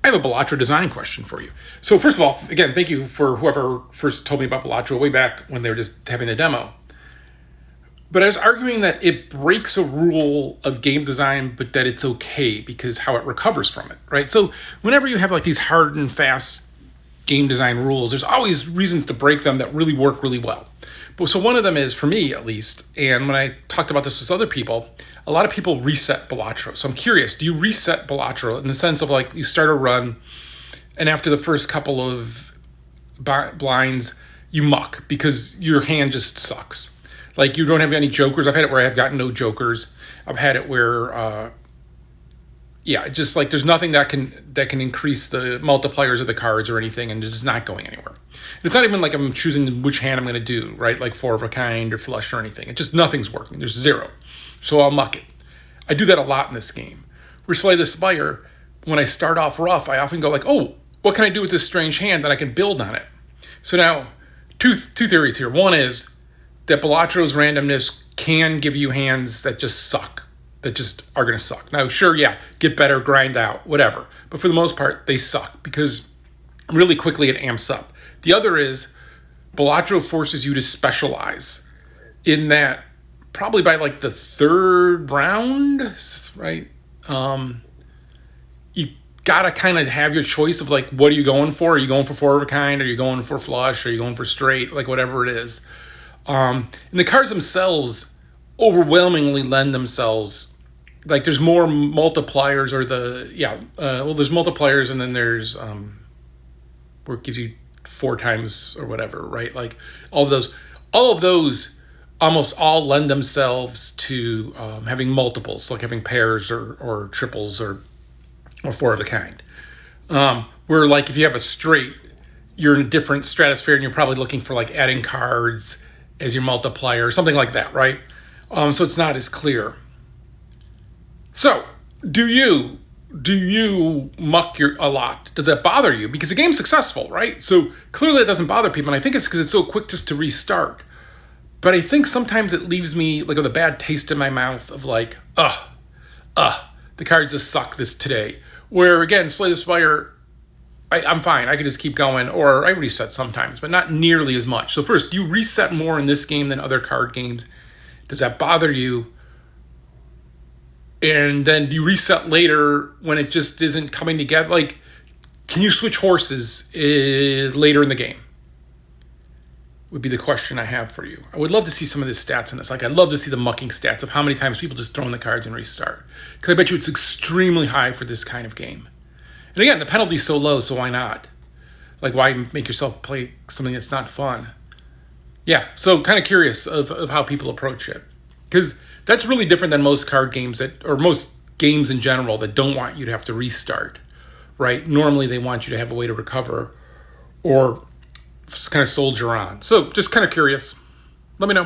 I have a Balatro design question for you. So first of all, again, thank you for whoever first told me about Balatro way back when they were just having a demo. But I was arguing that it breaks a rule of game design, but that it's okay because how it recovers from it, right? So whenever you have like these hard and fast game design rules, there's always reasons to break them that really work really well. But so one of them is, for me at least, and when I talked about this with other people, a lot of people reset Balatro. So I'm curious, do you reset Balatro in the sense of like you start a run and after the first couple of blinds, you muck because your hand just sucks? Like you don't have any jokers. I've had it where I've gotten no jokers. I've had it where, just like there's nothing that can increase the multipliers of the cards or anything, and it's just not going anywhere. It's not even like I'm choosing which hand I'm going to do, right? Like four of a kind or flush or anything. It just nothing's working. There's zero. So I'll muck it. I do that a lot in this game. Where Slay the Spire, when I start off rough, I often go like, oh, what can I do with this strange hand that I can build on it? So now, two theories here. One is that Balatro's randomness can give you hands that just suck, that just are going to suck. Now, sure, yeah, get better, grind out, whatever. But for the most part, they suck because really quickly it amps up. The other is Balatro forces you to specialize in that probably by like the third round, right? You got to kind of have your choice of like, what are you going for? Are you going for four of a kind? Are you going for flush? Are you going for straight? Like whatever it is. And the cards themselves overwhelmingly lend themselves, like there's more multipliers there's multipliers and then there's where it gives you 4 times or whatever, right? Like all of those almost all lend themselves to having multiples, like having pairs or triples or four of a kind. Where like if you have a straight, you're in a different stratosphere and you're probably looking for like adding cards as your multiplier or something like that, right? So it's not as clear. So do you muck a lot? Does that bother you? Because the game's successful, right? So clearly it doesn't bother people, and I think it's because it's so quick just to restart. But I think sometimes it leaves me like with a bad taste in my mouth of like, the cards just suck this today. Where again, Slay the Spire, I'm fine. I can just keep going, or I reset sometimes, but not nearly as much. So first, do you reset more in this game than other card games? Does that bother you? And then do you reset later when it just isn't coming together? Like, can you switch horses later in the game? Would be the question I have for you. I would love to see some of the stats in this. Like, I'd love to see the mucking stats of how many times people just throw in the cards and restart. Because I bet you it's extremely high for this kind of game. And again, the penalty's so low, so why not? Like, why make yourself play something that's not fun? Yeah, so kind of curious of how people approach it. Because that's really different than most card games or most games in general that don't want you to have to restart, right? Normally they want you to have a way to recover or just kind of soldier on. So just kind of curious. Let me know.